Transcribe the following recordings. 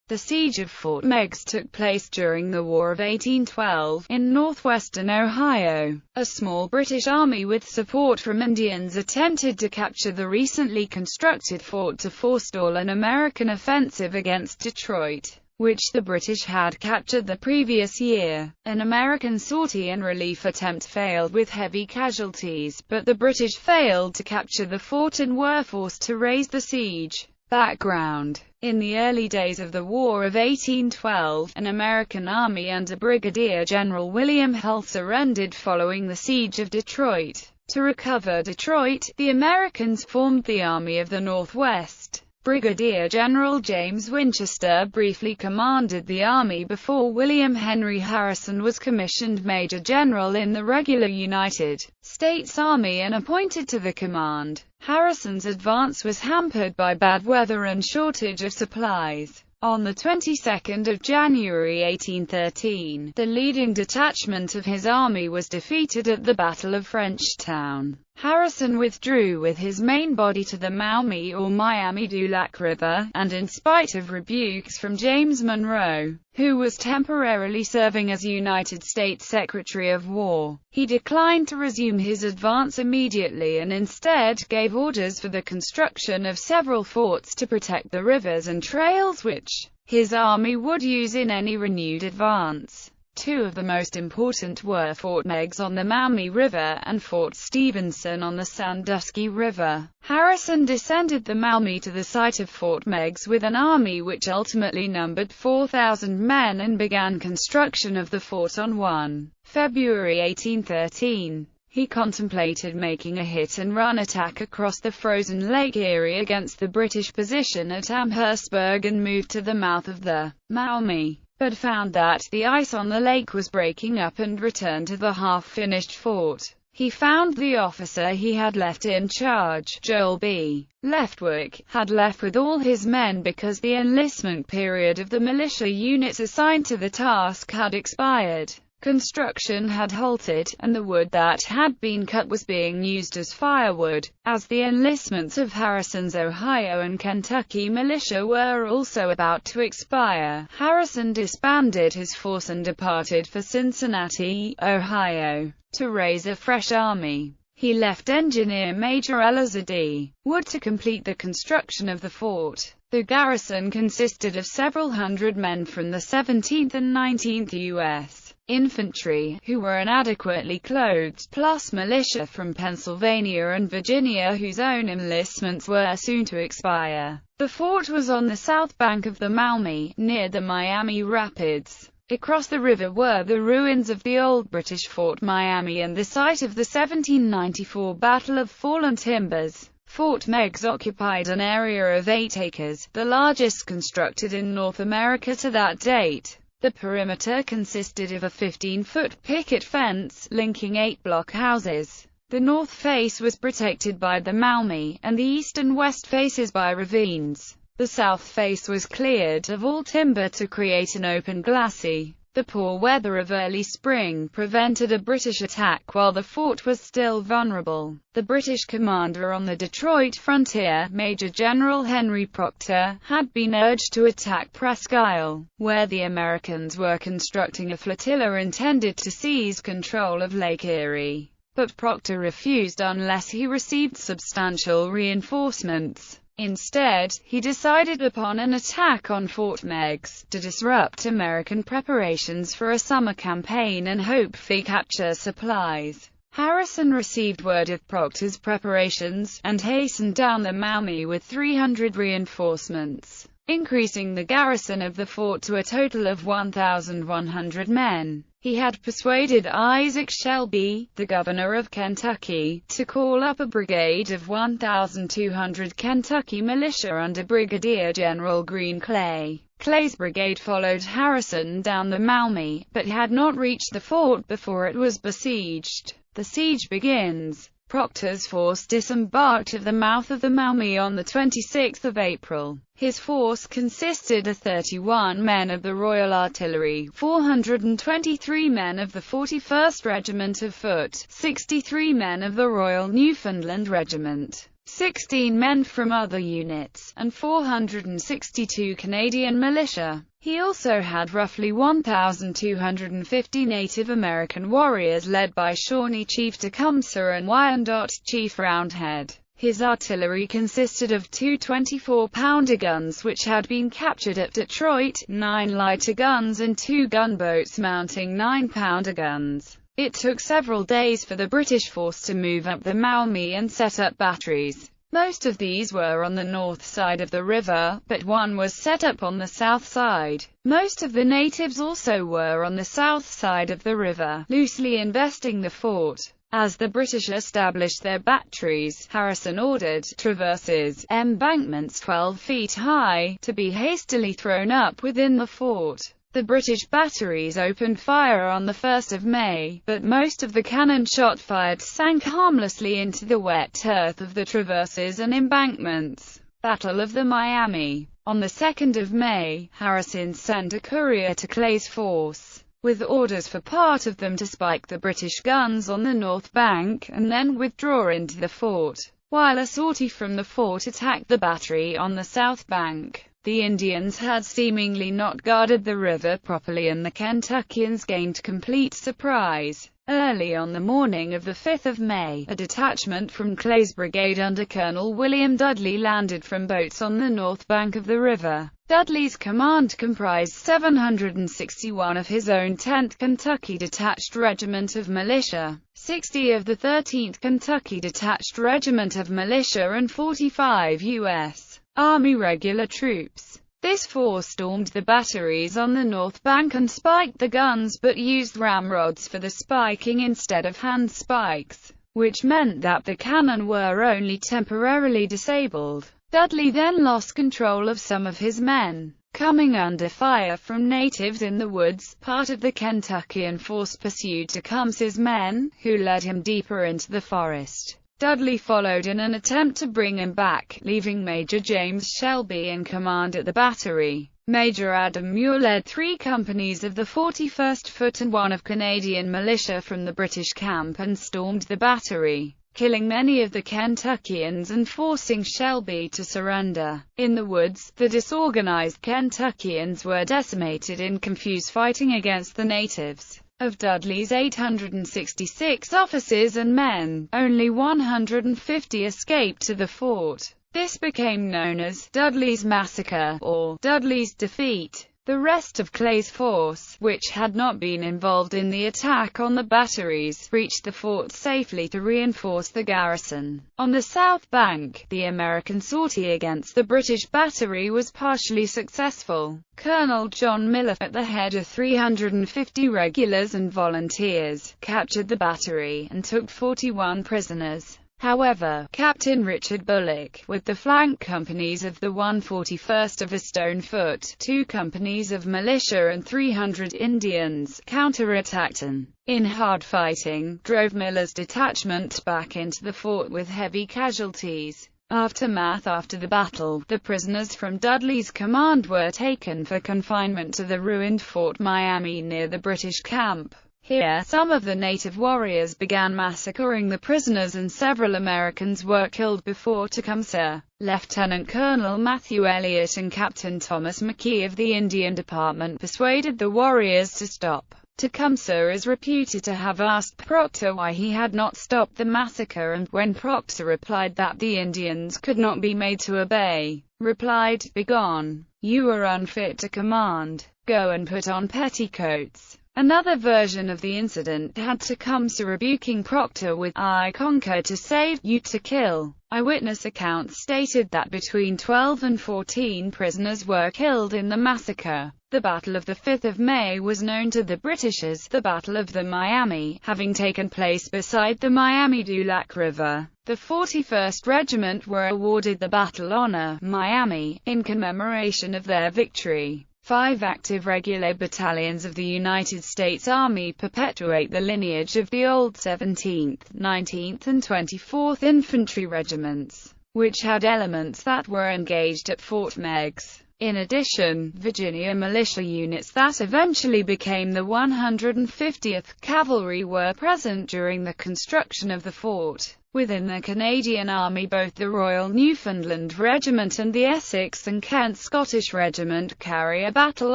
The siege of Fort Meigs took place during the War of 1812, in northwestern Ohio. A small British army with support from Indians attempted to capture the recently constructed fort to forestall an American offensive against Detroit, which the British had captured the previous year. An American sortie and relief attempt failed with heavy casualties, but the British failed to capture the fort and were forced to raise the siege. Background: in the early days of the War of 1812, an American army under Brigadier General William Hull surrendered following the siege of Detroit. To recover Detroit, the Americans formed the Army of the Northwest. Brigadier General James Winchester briefly commanded the army before William Henry Harrison was commissioned Major General in the regular United States Army and appointed to the command. Harrison's advance was hampered by bad weather and shortage of supplies. On the 22nd of January 1813, the leading detachment of his army was defeated at the Battle of Frenchtown. Harrison withdrew with his main body to the Maumee or Miami-Dulac River, and in spite of rebukes from James Monroe, who was temporarily serving as United States Secretary of War, he declined to resume his advance immediately and instead gave orders for the construction of several forts to protect the rivers and trails which his army would use in any renewed advance. Two of the most important were Fort Meigs on the Maumee River and Fort Stephenson on the Sandusky River. Harrison descended the Maumee to the site of Fort Meigs with an army which ultimately numbered 4,000 men and began construction of the fort on 1 February 1813. He contemplated making a hit-and-run attack across the frozen Lake Erie against the British position at Amherstburg and moved to the mouth of the Maumee, but found that the ice on the lake was breaking up and returned to the half-finished fort. He found the officer he had left in charge, Joel B. Leftwick, had left with all his men because the enlistment period of the militia units assigned to the task had expired. Construction had halted, and the wood that had been cut was being used as firewood. As the enlistments of Harrison's Ohio and Kentucky militia were also about to expire, Harrison disbanded his force and departed for Cincinnati, Ohio, to raise a fresh army. He left engineer Major Elizur D. Wood to complete the construction of the fort. The garrison consisted of several hundred men from the 17th and 19th U.S. Infantry, who were inadequately clothed, plus militia from Pennsylvania and Virginia whose own enlistments were soon to expire. The fort was on the south bank of the Maumee, near the Miami Rapids. Across the river were the ruins of the old British Fort Miami and the site of the 1794 Battle of Fallen Timbers. Fort Meigs occupied an area of 8 acres, the largest constructed in North America to that date. The perimeter consisted of a 15-foot picket fence, linking 8 block houses. The north face was protected by the Maumee, and the east and west faces by ravines. The south face was cleared of all timber to create an open glacis. The poor weather of early spring prevented a British attack while the fort was still vulnerable. The British commander on the Detroit frontier, Major General Henry Proctor, had been urged to attack Presque Isle, where the Americans were constructing a flotilla intended to seize control of Lake Erie. But Proctor refused unless he received substantial reinforcements. Instead, he decided upon an attack on Fort Meigs, to disrupt American preparations for a summer campaign and hopefully capture supplies. Harrison received word of Proctor's preparations, and hastened down the Maumee with 300 reinforcements, increasing the garrison of the fort to a total of 1,100 men. He had persuaded Isaac Shelby, the governor of Kentucky, to call up a brigade of 1,200 Kentucky militia under Brigadier General Green Clay. Clay's brigade followed Harrison down the Maumee, but had not reached the fort before it was besieged. The siege begins. Proctor's force disembarked at the mouth of the Maumee on the 26th of April. His force consisted of 31 men of the Royal Artillery, 423 men of the 41st Regiment of Foot, 63 men of the Royal Newfoundland Regiment, 16 men from other units, and 462 Canadian militia. He also had roughly 1,250 Native American warriors led by Shawnee Chief Tecumseh and Wyandot Chief Roundhead. His artillery consisted of two 24-pounder guns which had been captured at Detroit, 9 lighter guns and 2 gunboats mounting 9-pounder guns. It took several days for the British force to move up the Maumee and set up batteries. Most of these were on the north side of the river, but one was set up on the south side. Most of the natives also were on the south side of the river, loosely investing the fort. As the British established their batteries, Harrison ordered traverses, embankments 12 feet high, to be hastily thrown up within the fort. The British batteries opened fire on the 1st of May, but most of the cannon shot fired sank harmlessly into the wet earth of the traverses and embankments. Battle of the Miami. On the 2nd of May, Harrison sent a courier to Clay's force, with orders for part of them to spike the British guns on the north bank, and then withdraw into the fort, while a sortie from the fort attacked the battery on the south bank. The Indians had seemingly not guarded the river properly and the Kentuckians gained complete surprise. Early on the morning of the 5th of May, a detachment from Clay's brigade under Colonel William Dudley landed from boats on the north bank of the river. Dudley's command comprised 761 of his own 10th Kentucky Detached Regiment of Militia, 60 of the 13th Kentucky Detached Regiment of Militia and 45 U.S. Army regular troops. This force stormed the batteries on the north bank and spiked the guns, but used ramrods for the spiking instead of hand spikes, which meant that the cannon were only temporarily disabled. Dudley then lost control of some of his men. Coming under fire from natives in the woods, part of the Kentuckian force pursued Tecumseh's men, who led him deeper into the forest. Dudley followed in an attempt to bring him back, leaving Major James Shelby in command at the battery. Major Adam Muir led 3 companies of the 41st Foot and 1 of Canadian militia from the British camp and stormed the battery, killing many of the Kentuckians and forcing Shelby to surrender. In the woods, the disorganized Kentuckians were decimated in confused fighting against the natives. Of Dudley's 866 officers and men, only 150 escaped to the fort. This became known as Dudley's Massacre, or Dudley's Defeat. The rest of Clay's force, which had not been involved in the attack on the batteries, reached the fort safely to reinforce the garrison. On the south bank, the American sortie against the British battery was partially successful. Colonel John Miller, at the head of 350 regulars and volunteers, captured the battery, and took 41 prisoners. However, Captain Richard Bullock, with the flank companies of the 141st of the Stonefoot, 2 companies of militia and 300 Indians, counterattacked and, in hard fighting, drove Miller's detachment back into the fort with heavy casualties. Aftermath. After the battle, the prisoners from Dudley's command were taken for confinement to the ruined Fort Miami near the British camp. Here, some of the native warriors began massacring the prisoners and several Americans were killed before Tecumseh. Lieutenant Colonel Matthew Elliott and Captain Thomas McKee of the Indian Department persuaded the warriors to stop. Tecumseh is reputed to have asked Proctor why he had not stopped the massacre, and when Proctor replied that the Indians could not be made to obey, replied, "Begone, you are unfit to command. Go and put on petticoats." Another version of the incident had Tecumseh rebuking Proctor with, "I conquer to save, you to kill." Eyewitness accounts stated that between 12 and 14 prisoners were killed in the massacre. The Battle of the 5th of May was known to the British as the Battle of the Miami, having taken place beside the Miami-Dulac River. The 41st Regiment were awarded the Battle Honor, Miami, in commemoration of their victory. 5 active regular battalions of the United States Army perpetuate the lineage of the old 17th, 19th and 24th Infantry Regiments, which had elements that were engaged at Fort Meigs. In addition, Virginia militia units that eventually became the 150th Cavalry were present during the construction of the fort. Within the Canadian Army, both the Royal Newfoundland Regiment and the Essex and Kent Scottish Regiment carry a battle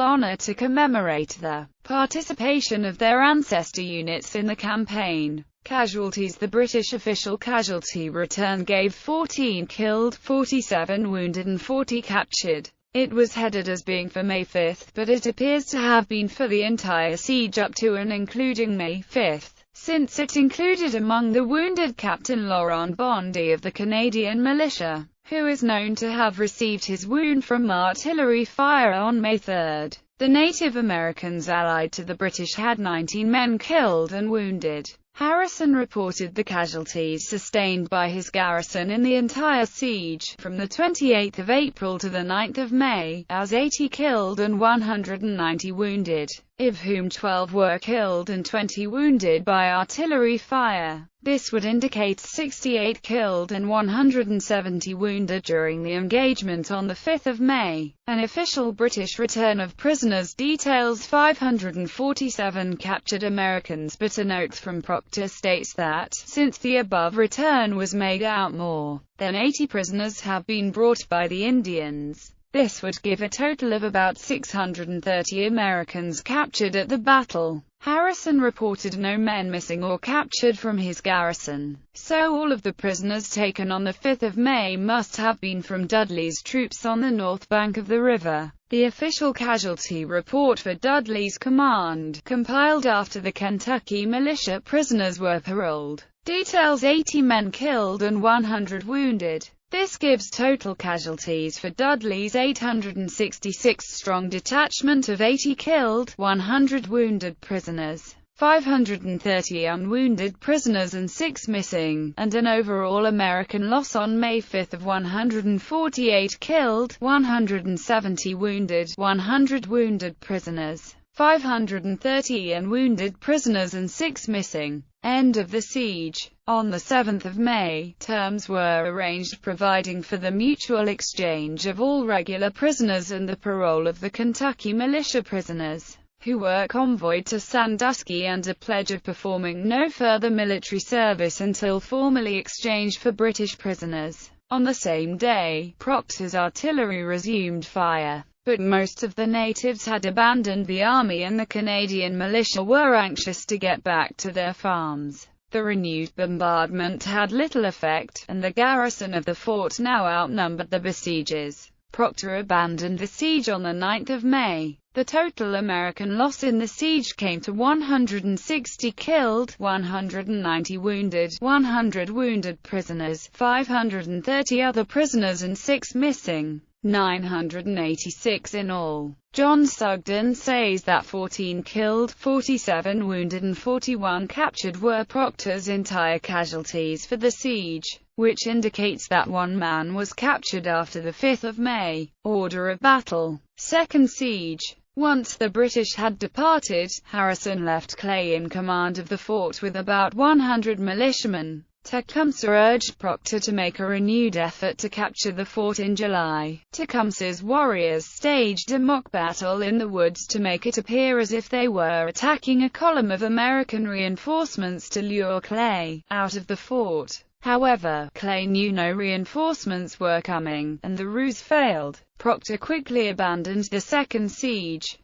honour to commemorate the participation of their ancestor units in the campaign. Casualties. The British official casualty return gave 14 killed, 47 wounded and 40 captured. It was headed as being for May 5, but it appears to have been for the entire siege up to and including May 5. Since it included among the wounded Captain Laurent Bondy of the Canadian militia, who is known to have received his wound from artillery fire on May 3. The Native Americans allied to the British had 19 men killed and wounded. Harrison reported the casualties sustained by his garrison in the entire siege, from the 28th of April to the 9th of May, as 80 killed and 190 wounded, of whom 12 were killed and 20 wounded by artillery fire. This would indicate 68 killed and 170 wounded during the engagement on the 5th of May. An official British return of prisoners details 547 captured Americans, but a note from Proctor states that, since the above return was made out, more than 80 prisoners have been brought by the Indians. This would give a total of about 630 Americans captured at the battle. Harrison reported no men missing or captured from his garrison, so all of the prisoners taken on the 5th of May must have been from Dudley's troops on the north bank of the river. The official casualty report for Dudley's command, compiled after the Kentucky militia prisoners were paroled, details 80 men killed and 100 wounded. This gives total casualties for Dudley's 866-strong detachment of 80 killed, 100 wounded prisoners, 530 unwounded prisoners and 6 missing, and an overall American loss on May 5 of 148 killed, 170 wounded, 100 wounded prisoners, 530 unwounded prisoners and 6 missing. End of the siege. On the 7th of May, terms were arranged providing for the mutual exchange of all regular prisoners and the parole of the Kentucky militia prisoners, who were convoyed to Sandusky under pledge of performing no further military service until formally exchanged for British prisoners. On the same day, Proctor's artillery resumed fire, but most of the natives had abandoned the army and the Canadian militia were anxious to get back to their farms. The renewed bombardment had little effect, and the garrison of the fort now outnumbered the besiegers. Proctor abandoned the siege on the 9th of May. The total American loss in the siege came to 160 killed, 190 wounded, 100 wounded prisoners, 530 other prisoners and 6 missing. 986 in all. John Sugden says that 14 killed, 47 wounded and 41 captured were Proctor's entire casualties for the siege, which indicates that one man was captured after the 5th of May. Order of battle. Second siege. Once the British had departed, Harrison left Clay in command of the fort with about 100 militiamen. Tecumseh urged Proctor to make a renewed effort to capture the fort in July. Tecumseh's warriors staged a mock battle in the woods to make it appear as if they were attacking a column of American reinforcements to lure Clay out of the fort. However, Clay knew no reinforcements were coming, and the ruse failed. Proctor quickly abandoned the second siege.